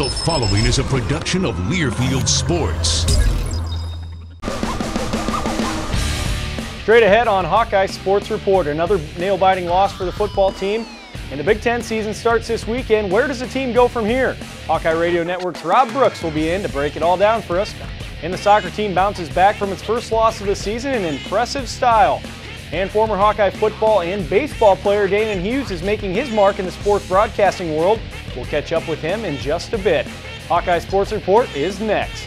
The following is a production of Learfield Sports. Straight ahead on Hawkeye Sports Report, another nail-biting loss for the football team. And the Big Ten season starts this weekend. Where does the team go from here? Hawkeye Radio Network's Rob Brooks will be in to break it all down for us. And the soccer team bounces back from its first loss of the season in impressive style. And former Hawkeye football and baseball player Danan Hughes is making his mark in the sports broadcasting world. We'll catch up with him in just a bit. Hawkeye Sports Report is next.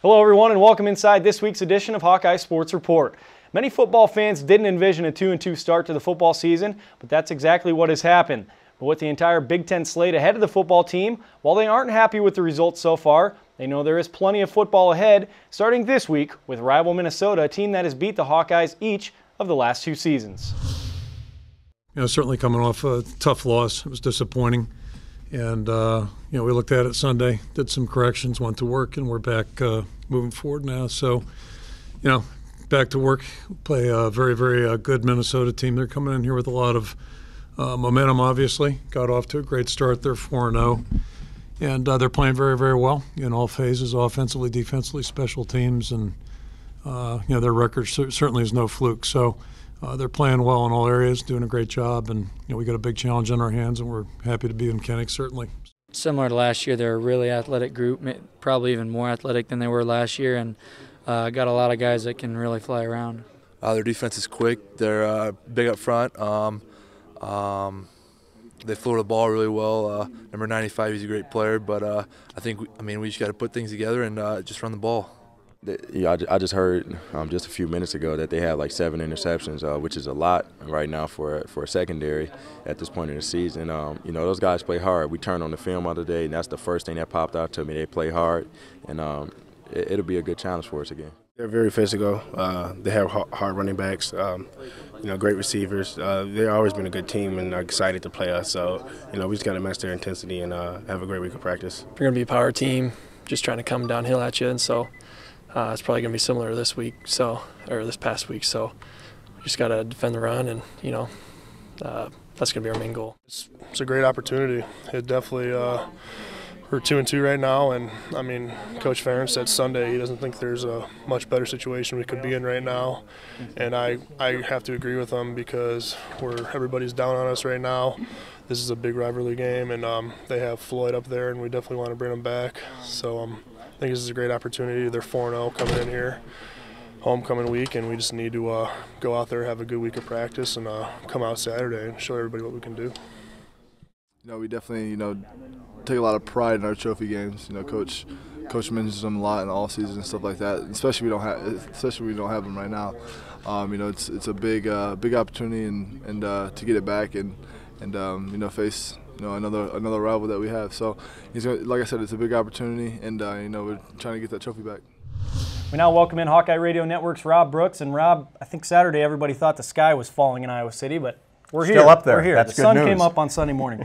Hello everyone and welcome inside this week's edition of Hawkeye Sports Report. Many football fans didn't envision a 2-2 start to the football season, but that's exactly what has happened. But with the entire Big Ten slate ahead of the football team, while they aren't happy with the results so far, they know there is plenty of football ahead, starting this week with rival Minnesota, a team that has beat the Hawkeyes each of the last 2 seasons. Certainly coming off a tough loss. It was disappointing. And, we looked at it Sunday, did some corrections, went to work, and we're back moving forward now. So, back to work, play a very, very good Minnesota team. They're coming in here with a lot of momentum, obviously. Got off to a great start. They're 4-0. And they're playing very, very well in all phases, offensively, defensively, special teams. And, their record certainly is no fluke. So, they're playing well in all areas, doing a great job, and we got a big challenge on our hands, and we're happy to be in Kenneck, certainly. Similar to last year, they're a really athletic group, probably even more athletic than they were last year, and got a lot of guys that can really fly around. Their defense is quick. They're big up front. They float the ball really well. Number 95, he's a great player, but we just got to put things together and just run the ball. Yeah, I just heard just a few minutes ago that they have like 7 interceptions, which is a lot right now for a secondary at this point in the season. Those guys play hard. We turned on the film other day, and that's the first thing that popped out to me. They play hard, and it'll be a good challenge for us again. They're very physical. They have hard running backs, great receivers. They've always been a good team and are excited to play us. So, we just got to match their intensity and have a great week of practice. We're going to be a power team, just trying to come downhill at you, and so it's probably going to be similar to this week, or this past week. So we just got to defend the run, and that's going to be our main goal. It's a great opportunity. It definitely we're 2-2 right now, and Coach Ferentz said Sunday he doesn't think there's a much better situation we could be in right now, and I have to agree with him because everybody's down on us right now. This is a big rivalry game, and they have Floyd up there, and we definitely want to bring him back. So I think this is a great opportunity. They're 4-0 coming in here, homecoming week, and we just need to go out there, have a good week of practice, and come out Saturday and show everybody what we can do. We definitely, take a lot of pride in our trophy games. Coach mentions them a lot in all seasons and stuff like that. Especially we don't have them right now. It's a big opportunity and to get it back and face another rival that we have. So like I said, it's a big opportunity, and we're trying to get that trophy back. We now welcome in Hawkeye Radio Network's Rob Brooks. And Rob, I think Saturday everybody thought the sky was falling in Iowa City, but we're here. Still up there. We're here. That's the sun good news. came up on Sunday morning.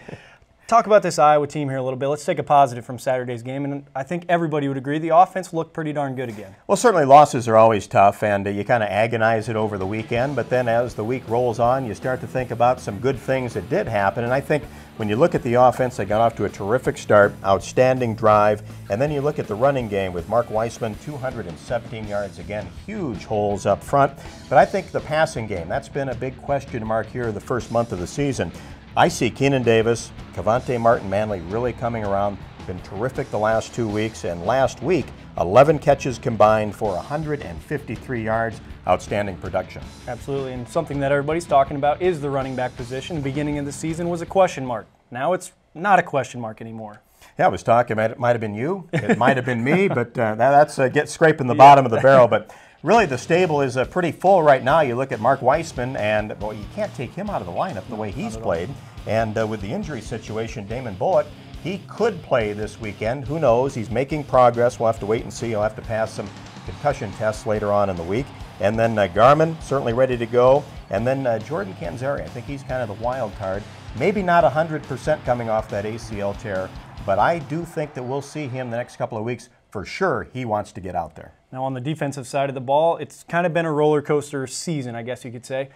Talk about this Iowa team here a little bit. Let's take a positive from Saturday's game, and I think everybody would agree the offense looked pretty darn good again. Well, certainly losses are always tough, and you kind of agonize it over the weekend, but then as the week rolls on, you start to think about some good things that did happen, and I think when you look at the offense, they got off to a terrific start, outstanding drive, and then you look at the running game with Mark Weissman, 217 yards again, huge holes up front, but I think the passing game, that's been a big question mark here the first month of the season. I see Keenan Davis, Cavante Martin-Manley really coming around, been terrific the last 2 weeks, and last week, 11 catches combined for 153 yards, outstanding production. Absolutely, and something that everybody's talking about is the running back position. The beginning of the season was a question mark. Now it's not a question mark anymore. Yeah, I was talking, it might have been you, it might have been me, but that's scraping the bottom of the barrel. But really, the stable is pretty full right now. You look at Mark Weissman, and you can't take him out of the lineup the way he's played. And with the injury situation, Damon Bullock, he could play this weekend. Who knows? He's making progress. We'll have to wait and see. He'll have to pass some concussion tests later on in the week. And then Garmin, certainly ready to go. And then Jordan Canzeri, I think he's kind of the wild card. Maybe not 100% coming off that ACL tear, but I do think that we'll see him the next couple of weeks. For sure, he wants to get out there. Now on the defensive side of the ball, it's kind of been a roller coaster season, I guess you could say.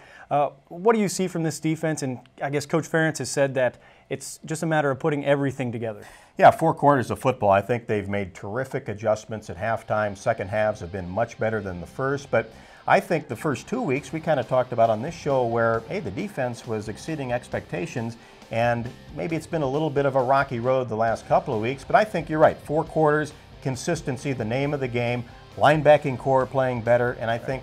What do you see from this defense? And I guess Coach Ferentz has said that It's just a matter of putting everything together. Yeah, 4 quarters of football. I think they've made terrific adjustments at halftime. Second halves have been much better than the first. But I think the first 2 weeks we kind of talked about on this show where, hey, the defense was exceeding expectations. And maybe it's been a little bit of a rocky road the last couple of weeks. But I think you're right. 4 quarters, consistency, the name of the game. Linebacking core playing better, and I think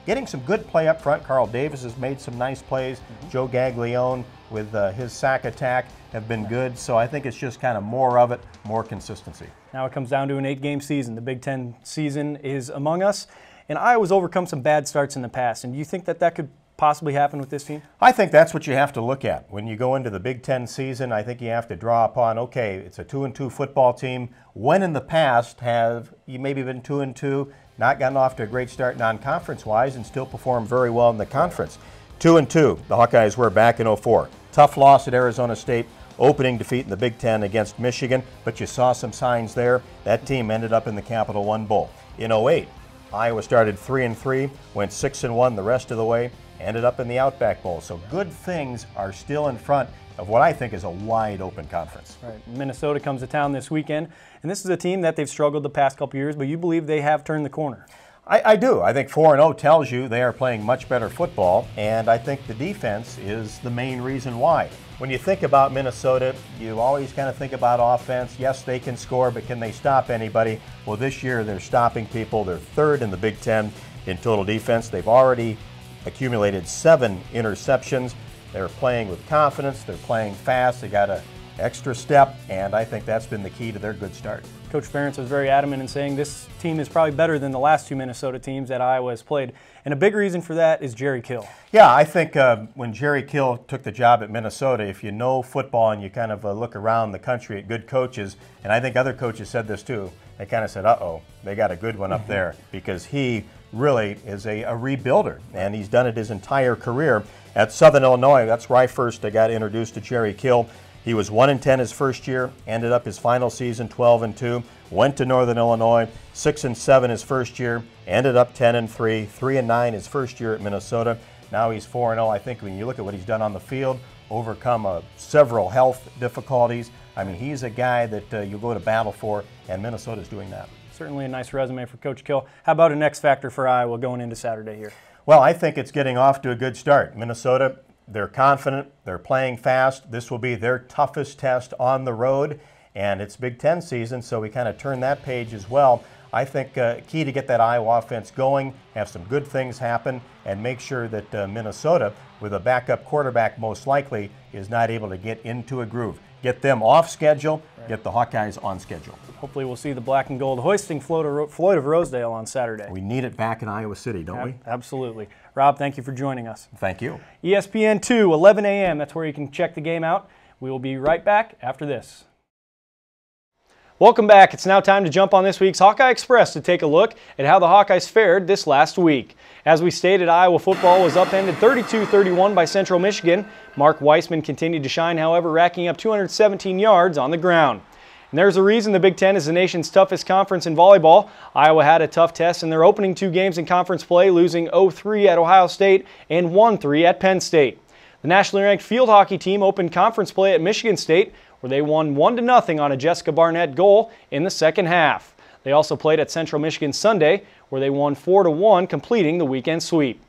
getting some good play up front. Carl Davis has made some nice plays. Joe Gaglione with his sack attack have been good, so I think it's just kind of more of it, more consistency. Now it comes down to an 8-game season. The Big Ten season is among us, and Iowa's overcome some bad starts in the past, and do you think that that could possibly happen with this team? I think that's what you have to look at. When you go into the Big Ten season, I think you have to draw upon, okay, it's a 2-2 football team. When in the past have you maybe been 2-2, not gotten off to a great start non-conference-wise, and still performed very well in the conference? 2-2, the Hawkeyes were back in 2004. Tough loss at Arizona State, opening defeat in the Big Ten against Michigan, but you saw some signs there. That team ended up in the Capital One Bowl. In 2008, Iowa started 3-3, went 6-1 the rest of the way, ended up in the Outback Bowl. So good things are still in front of what I think is a wide open conference. Right. Minnesota comes to town this weekend, and this is a team that they've struggled the past couple years, but you believe they have turned the corner. I do. I think 4-0 tells you they are playing much better football, and I think the defense is the main reason why. When you think about Minnesota, you always kind of think about offense. Yes, they can score, but can they stop anybody? Well, this year they're stopping people. They're third in the Big Ten in total defense. They've already accumulated 7 interceptions. They're playing with confidence. They're playing fast. They got an extra step, and I think that's been the key to their good start. Coach Ferentz was very adamant in saying this team is probably better than the last 2 Minnesota teams that Iowa has played. And a big reason for that is Jerry Kill. Yeah, I think when Jerry Kill took the job at Minnesota, if you know football and you kind of look around the country at good coaches, and I think other coaches said this too, they kind of said, uh-oh, they got a good one up there, because he really is a rebuilder, and he's done it his entire career. At Southern Illinois, that's where I first got introduced to Jerry Kill. He was 1-10 his first year, ended up his final season 12-2, went to Northern Illinois, 6-7 his first year, ended up 10-3, 3-9 his first year at Minnesota. Now he's 4-0. I think when you look at what he's done on the field, overcome several health difficulties. I mean, he's a guy that you go to battle for, and Minnesota's doing that. Certainly a nice resume for Coach Kill. How about an X factor for Iowa going into Saturday here? Well, I think it's getting off to a good start. Minnesota, they're confident, they're playing fast. This will be their toughest test on the road, and it's Big Ten season, so we kind of turn that page as well. I think key to get that Iowa offense going, have some good things happen, and make sure that Minnesota, with a backup quarterback most likely, is not able to get into a groove. Get them off schedule, get the Hawkeyes on schedule. Hopefully we'll see the black and gold hoisting Floyd of Rosedale on Saturday. We need it back in Iowa City, don't we? Absolutely. Rob, thank you for joining us. Thank you. ESPN 2, 11 a.m. That's where you can check the game out. We will be right back after this. Welcome back. It's now time to jump on this week's Hawkeye Express to take a look at how the Hawkeyes fared this last week. As we stated, Iowa football was upended 32-31 by Central Michigan. Mark Weissman continued to shine, however, racking up 217 yards on the ground. And there's a reason the Big Ten is the nation's toughest conference in volleyball. Iowa had a tough test in their opening 2 games in conference play, losing 0-3 at Ohio State and 1-3 at Penn State. The nationally ranked field hockey team opened conference play at Michigan State, where they won 1-0 on a Jessica Barnett goal in the second half. They also played at Central Michigan Sunday, where they won 4-1, completing the weekend sweep.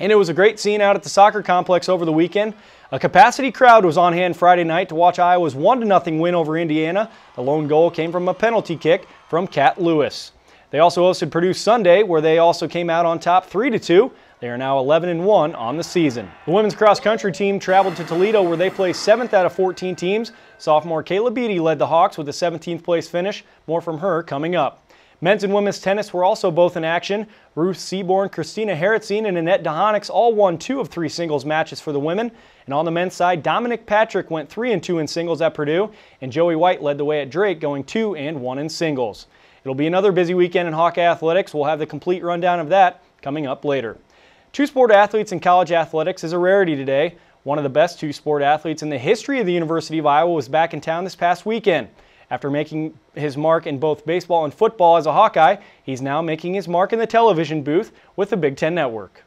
And it was a great scene out at the soccer complex over the weekend. A capacity crowd was on hand Friday night to watch Iowa's 1-0 win over Indiana. The lone goal came from a penalty kick from Kat Lewis. They also hosted Purdue Sunday, where they also came out on top 3-2. They are now 11-1 on the season. The women's cross-country team traveled to Toledo, where they placed 7th out of 14 teams. Sophomore Kayla Beatty led the Hawks with a 17th place finish. More from her coming up. Men's and women's tennis were also both in action. Ruth Seaborn, Christina Heritzine, and Annette Dehonix all won 2 of 3 singles matches for the women. And on the men's side, Dominic Patrick went 3-2 in singles at Purdue, and Joey White led the way at Drake, going 2-1 in singles. It'll be another busy weekend in Hawkeye athletics. We'll have the complete rundown of that coming up later. 2-sport athletes in college athletics is a rarity today. One of the best 2-sport athletes in the history of the University of Iowa was back in town this past weekend. After making his mark in both baseball and football as a Hawkeye, he's now making his mark in the television booth with the Big Ten Network.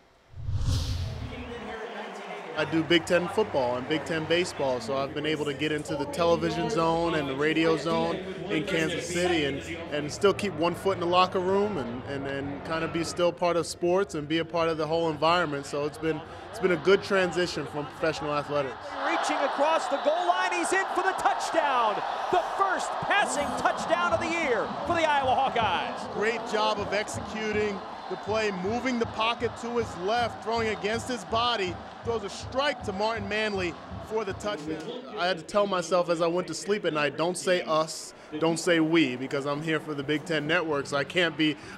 I do Big Ten football and Big Ten baseball, so I've been able to get into the television zone and the radio zone in Kansas City and still keep one foot in the locker room and kind of be still part of sports and be a part of the whole environment. So it's been a good transition from professional athletics. Reaching across the goal line, he's in for the touchdown. The first passing touchdown of the year for the Iowa Hawkeyes. Great job of executing the play, moving the pocket to his left, throwing against his body, throws a strike to Martin Manley for the touchdown. I had to tell myself as I went to sleep at night, don't say us, don't say we, because I'm here for the Big Ten Network, so I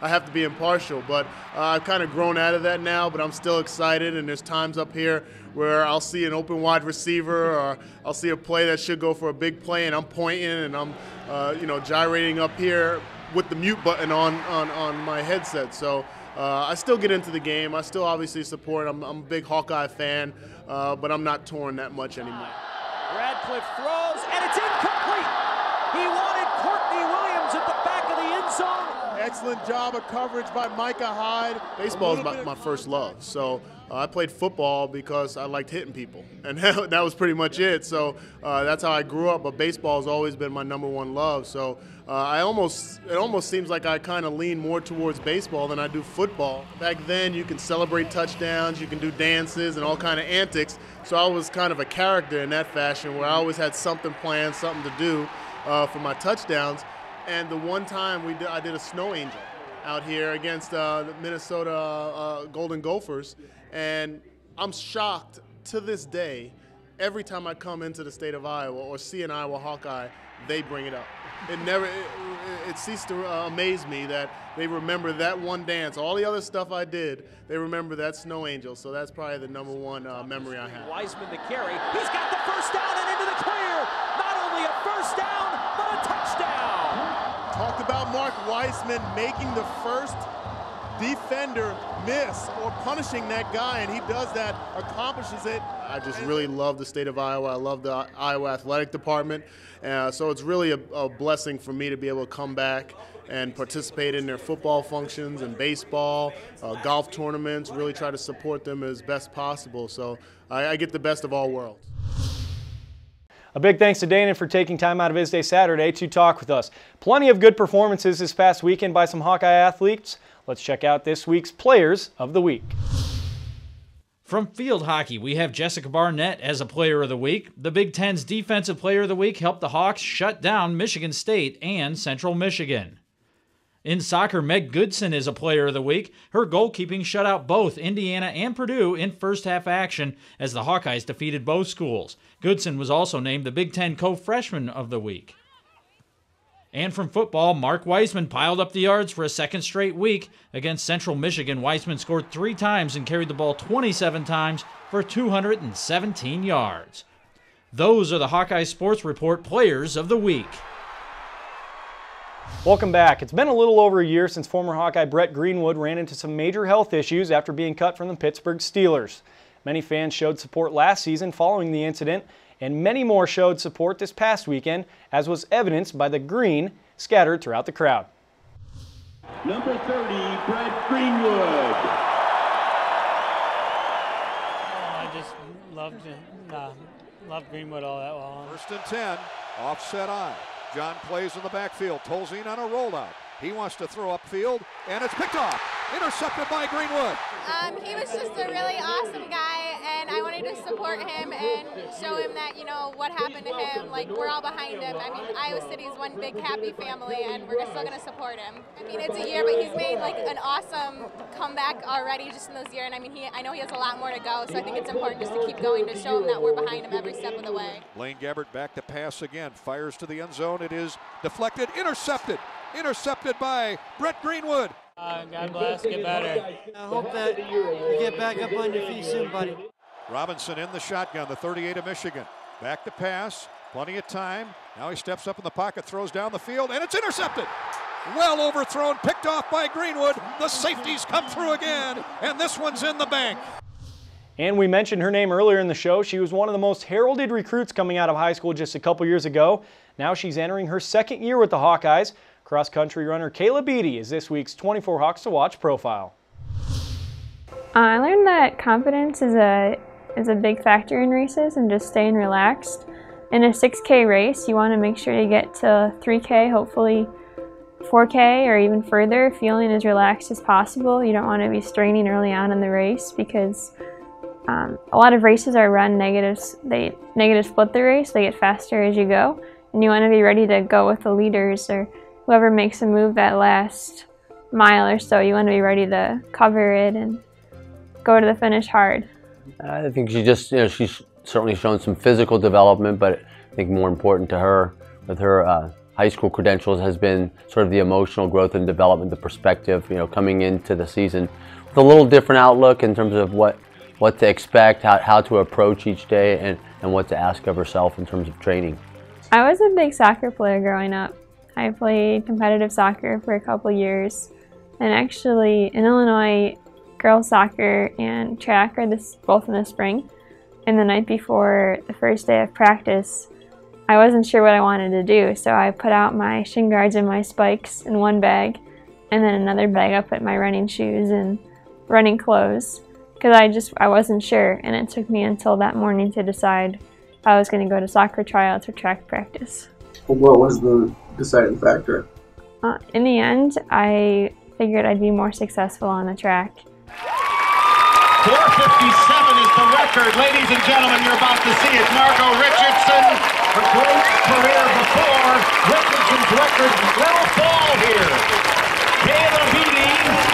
have to be impartial. But I've kind of grown out of that now, but I'm still excited, and there's times up here where I'll see an open wide receiver or I'll see a play that should go for a big play, and I'm pointing and I'm gyrating up here with the mute button on my headset. So I still get into the game. I still obviously support. I'm a big Hawkeye fan, but I'm not torn that much anymore. Radcliffe throws, and it's incomplete. He wanted Courtney Williams at the back of the end zone. Excellent job of coverage by Micah Hyde. Baseball is my first love, so I played football because I liked hitting people, and that was pretty much it. So that's how I grew up, but baseball has always been my #1 love. So it almost seems like I kind of lean more towards baseball than I do football. Back then, you can celebrate touchdowns, you can do dances and all kind of antics. So I was kind of a character in that fashion where I always had something planned, something to do for my touchdowns. And the one time I did a snow angel out here against the Minnesota Golden Gophers, and I'm shocked to this day. Every time I come into the state of Iowa or see an Iowa Hawkeye, they bring it up. It ceased to amaze me that they remember that one dance. All the other stuff I did, they remember that snow angel. So that's probably the #1 memory I have. Wiseman the carry. He's got the first down and into the clear. Not only a first down, but a touchdown. Talked about Mark Weisman making the first defender miss or punishing that guy, and he does that, accomplishes it. I just really love the state of Iowa. I love the Iowa Athletic Department. So it's really a blessing for me to be able to come back and participate in their football functions and baseball, golf tournaments, really try to support them as best possible. So I get the best of all worlds. A big thanks to Danan for taking time out of his day Saturday to talk with us. Plenty of good performances this past weekend by some Hawkeye athletes. Let's check out this week's Players of the Week. From field hockey, we have Jessica Barnett as a Player of the Week. The Big Ten's Defensive Player of the Week helped the Hawks shut down Michigan State and Central Michigan. In soccer, Meg Goodson is a Player of the Week. Her goalkeeping shut out both Indiana and Purdue in first-half action as the Hawkeyes defeated both schools. Goodson was also named the Big Ten Co-Freshman of the Week. And from football, Mark Weisman piled up the yards for a second straight week. Against Central Michigan, Weisman scored 3 times and carried the ball 27 times for 217 yards. Those are the Hawkeye Sports Report Players of the Week. Welcome back. It's been a little over a year since former Hawkeye Brett Greenwood ran into some major health issues after being cut from the Pittsburgh Steelers. Many fans showed support last season following the incident, and many more showed support this past weekend, as was evidenced by the green scattered throughout the crowd. Number 30, Brett Greenwood. I just loved Greenwood all that long. 1st and 10, offset eye. John plays in the backfield, Tolzien on a rollout. He wants to throw upfield, and it's picked off. Intercepted by Greenwood. He was just a really awesome guy, and I wanted to support him and show him that, what happened to him, like, we're all behind him. I mean, Iowa City's one big happy family, and we're still going to support him. I mean, it's a year, but he's made, like, an awesome comeback already just in those years, and I mean, I know he has a lot more to go, so I think it's important just to keep going to show him that we're behind him every step of the way. Blaine Gabbert back to pass again, fires to the end zone. It is deflected, intercepted by Brett Greenwood. God bless, get better. I hope that you get back up on your feet soon, buddy. Robinson in the shotgun, the 38 of Michigan. Back to pass, plenty of time. Now he steps up in the pocket, throws down the field, and it's intercepted. Well overthrown, picked off by Greenwood. The safeties come through again, and this one's in the bank. And we mentioned her name earlier in the show. She was one of the most heralded recruits coming out of high school just a couple years ago. Now she's entering her 2nd year with the Hawkeyes. Cross-country runner Kayla Beatty is this week's 24 Hawks to Watch profile. I learned that confidence is a is a big factor in races and just staying relaxed. In a 6K race, you want to make sure to get to 3K, hopefully 4K or even further, feeling as relaxed as possible. You don't want to be straining early on in the race because a lot of races are run negatives. They negative split the race, they get faster as you go, and you want to be ready to go with the leaders or whoever makes a move that last mile or so. You want to be ready to cover it and go to the finish hard. I think she just, she's certainly shown some physical development, but I think more important to her with her high school credentials has been sort of the emotional growth and development, the perspective, coming into the season with a little different outlook in terms of what to expect, how to approach each day, and what to ask of herself in terms of training. I was a big soccer player growing up. I played competitive soccer for a couple years, and actually in Illinois, girls soccer and track are both in the spring. And the night before the first day of practice, I wasn't sure what I wanted to do, so I put out my shin guards and my spikes in one bag, and then another bag I put my running shoes and running clothes, because I wasn't sure, and it took me until that morning to decide if I was going to go to soccer tryouts or track practice. What was the deciding factor? In the end, I figured I'd be more successful on the track. 4:57 is the record. Ladies and gentlemen, you're about to see it. Margot Richardson, her great career before. Richardson's record will fall here. Mikayla Edwards,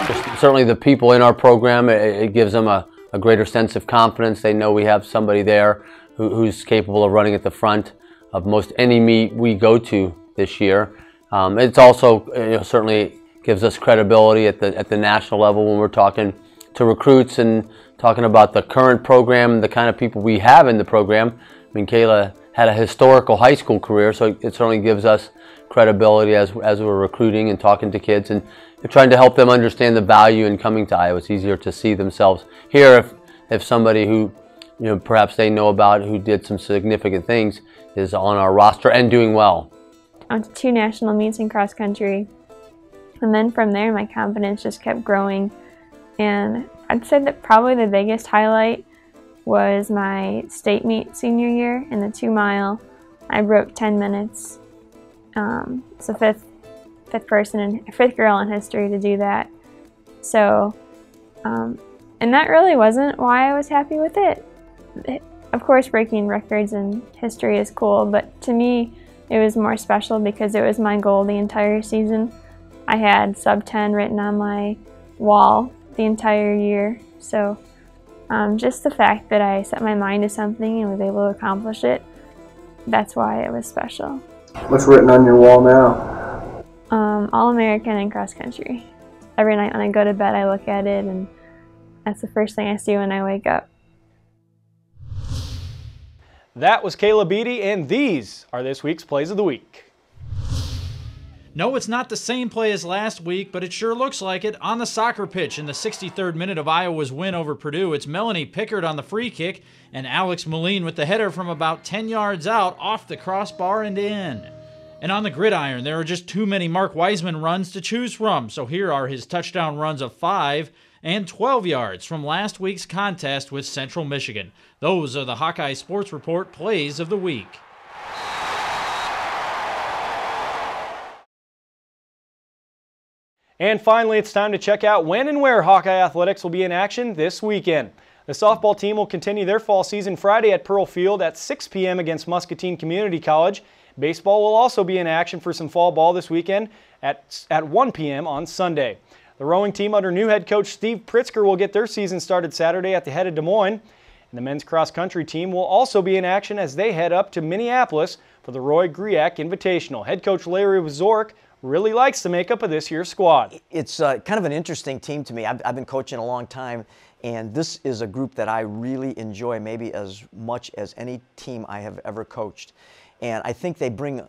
4:42. Certainly the people in our program, it gives them a greater sense of confidence. They know we have somebody there who's capable of running at the front of most any meet we go to this year. It's also certainly gives us credibility at the national level when we're talking to recruits and talking about the current program and the kind of people we have in the program. Mikayla had a historical high school career, so it certainly gives us credibility as we're recruiting and talking to kids and trying to help them understand the value in coming to Iowa. It's easier to see themselves here if somebody who perhaps they know about who did some significant things is on our roster and doing well. I went to 2 national meets in cross country. And then from there, my confidence just kept growing. And I'd say that probably the biggest highlight was my state meet senior year in the 2 mile. I broke 10 minutes. It's the fifth girl in history to do that. So, and that really wasn't why I was happy with it. Of course, breaking records in history is cool, but to me, it was more special because it was my goal the entire season. I had sub 10 written on my wall the entire year. So just the fact that I set my mind to something and was able to accomplish it, that's why it was special. What's written on your wall now? All-American and cross country. Every night when I go to bed, I look at it, and that's the first thing I see when I wake up. That was Kayla Beatty, and these are this week's Plays of the Week. No, it's not the same play as last week, but it sure looks like it. On the soccer pitch in the 63rd minute of Iowa's win over Purdue, it's Melanie Pickard on the free kick and Alex Moline with the header from about 10 yards out off the crossbar and in. And on the gridiron, there are just too many Mark Wiseman runs to choose from, so here are his touchdown runs of 5 and 12 yards from last week's contest with Central Michigan. Those are the Hawkeye Sports Report Plays of the Week. And finally, it's time to check out when and where Hawkeye Athletics will be in action this weekend. The softball team will continue their fall season Friday at Pearl Field at 6 p.m. against Muscatine Community College. Baseball will also be in action for some fall ball this weekend at 1 p.m. on Sunday. The rowing team under new head coach Steve Pritzker will get their season started Saturday at the head of Des Moines. And the men's cross-country team will also be in action as they head up to Minneapolis for the Roy Griak Invitational. Head coach Larry Wazorek really likes the makeup of this year's squad. It's kind of an interesting team to me. I've been coaching a long time, and this is a group that I really enjoy, maybe as much as any team I have ever coached. And I think they bring,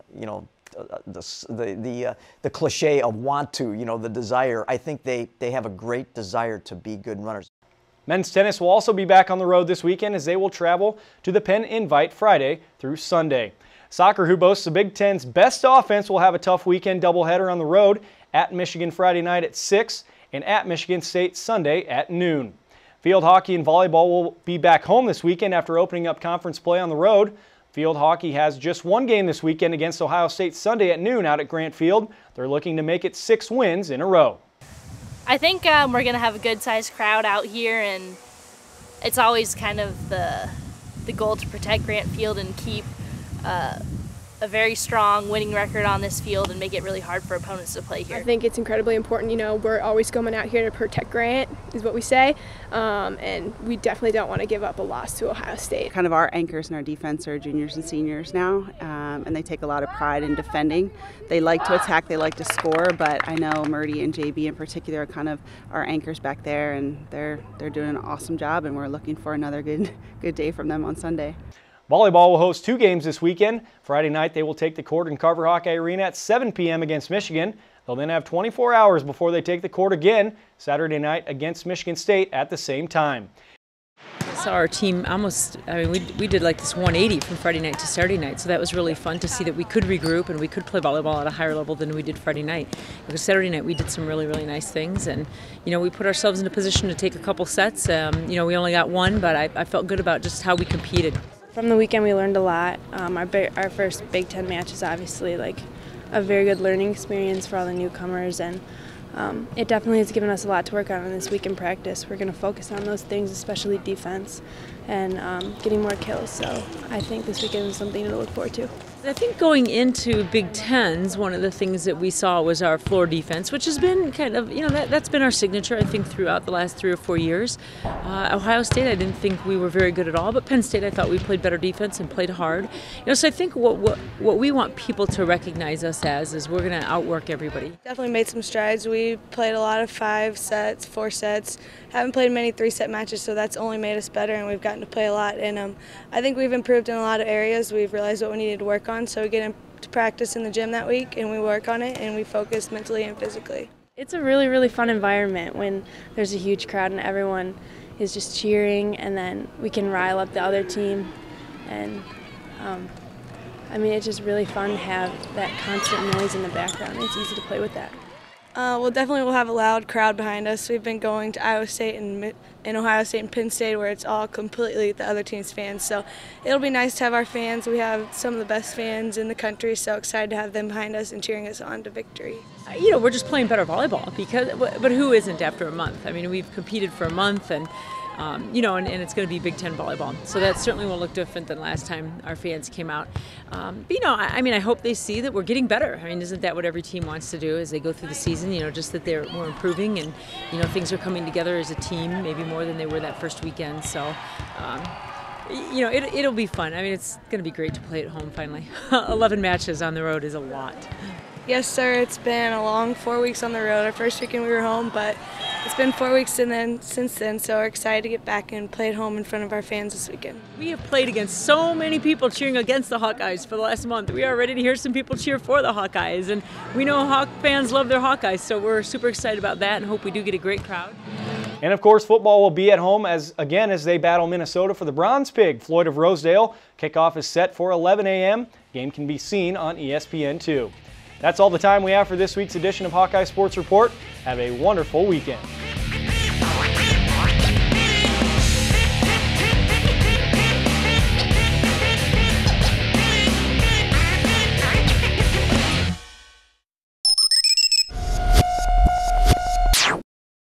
the cliche of want to, the desire. I think they have a great desire to be good runners. Men's tennis will also be back on the road this weekend as they will travel to the Penn Invite Friday through Sunday. Soccer, who boasts the Big Ten's best offense, will have a tough weekend doubleheader on the road at Michigan Friday night at 6 and at Michigan State Sunday at noon. Field hockey and volleyball will be back home this weekend after opening up conference play on the road. Field hockey has just one game this weekend against Ohio State Sunday at noon out at Grant Field. They're looking to make it 6 wins in a row. I think we're going to have a good-sized crowd out here, and it's always kind of the goal to protect Grant Field and keep a very strong winning record on this field and make it really hard for opponents to play here. I think it's incredibly important. You know, we're always coming out here to protect Grant, is what we say, and we definitely don't want to give up a loss to Ohio State. Kind of our anchors in our defense are juniors and seniors now, and they take a lot of pride in defending. They like to attack, they like to score, but I know Murdy and JB in particular are kind of our anchors back there, and they're doing an awesome job, and we're looking for another good day from them on Sunday. Volleyball will host 2 games this weekend. Friday night, they will take the court in Carver Hawkeye Arena at 7 p.m. against Michigan. They'll then have 24 hours before they take the court again Saturday night against Michigan State at the same time. I saw our team almost, we did like this 180 from Friday night to Saturday night, so that was really fun to see that we could regroup and we could play volleyball at a higher level than we did Friday night. Because Saturday night we did some really, really nice things, and you know, we put ourselves in a position to take a couple sets. You know, we only got one, but I felt good about just how we competed. From the weekend we learned a lot. Our first Big Ten match is obviously like a very good learning experience for all the newcomers, and it definitely has given us a lot to work on in this week in practice. We're going to focus on those things, especially defense and getting more kills. So I think this weekend is something to look forward to. I think going into Big Tens, one of the things that we saw was our floor defense, which has been kind of, you know, that's been our signature, I think, throughout the last 3 or 4 years. Ohio State, I didn't think we were very good at all, but Penn State, I thought we played better defense and played hard. You know, so I think what we want people to recognize us as is we're going to outwork everybody. Definitely made some strides. We played a lot of 5 sets, 4 sets. Haven't played many 3-set matches, so that's only made us better, and we've gotten to play a lot. And I think we've improved in a lot of areas. We've realized what we needed to work on, so we get into practice in the gym that week, and we work on it, and we focus mentally and physically. It's a really, really fun environment when there's a huge crowd and everyone is just cheering, and then we can rile up the other team. And I mean, it's just really fun to have that constant noise in the background. It's easy to play with that. Well, definitely we'll have a loud crowd behind us. We've been going to Iowa State and Ohio State and Penn State where it's all completely the other team's fans. So it'll be nice to have our fans. We have some of the best fans in the country, so excited to have them behind us and cheering us on to victory. You know, we're just playing better volleyball, but who isn't after a month? I mean, we've competed for a month, and you know, and it's going to be Big Ten volleyball. So that certainly will look different than last time our fans came out. But, you know, I mean, I hope they see that we're getting better. I mean, isn't that what every team wants to do as they go through the season? You know, just that we're improving, and, you know, things are coming together as a team, maybe more than they were that first weekend. So, you know, it'll be fun. I mean, it's going to be great to play at home finally. 11 matches on the road is a lot. Yes, sir. It's been a long 4 weeks on the road. Our first weekend we were home, but it's been 4 weeks since then, so we're excited to get back and play at home in front of our fans this weekend. We have played against so many people cheering against the Hawkeyes for the last month. We are ready to hear some people cheer for the Hawkeyes, and we know Hawk fans love their Hawkeyes, so we're super excited about that and hope we do get a great crowd. And of course, football will be at home as they battle Minnesota for the Bronze Pig. Floyd of Rosedale. Kickoff is set for 11 a.m. Game can be seen on ESPN2. That's all the time we have for this week's edition of Hawkeye Sports Report. Have a wonderful weekend.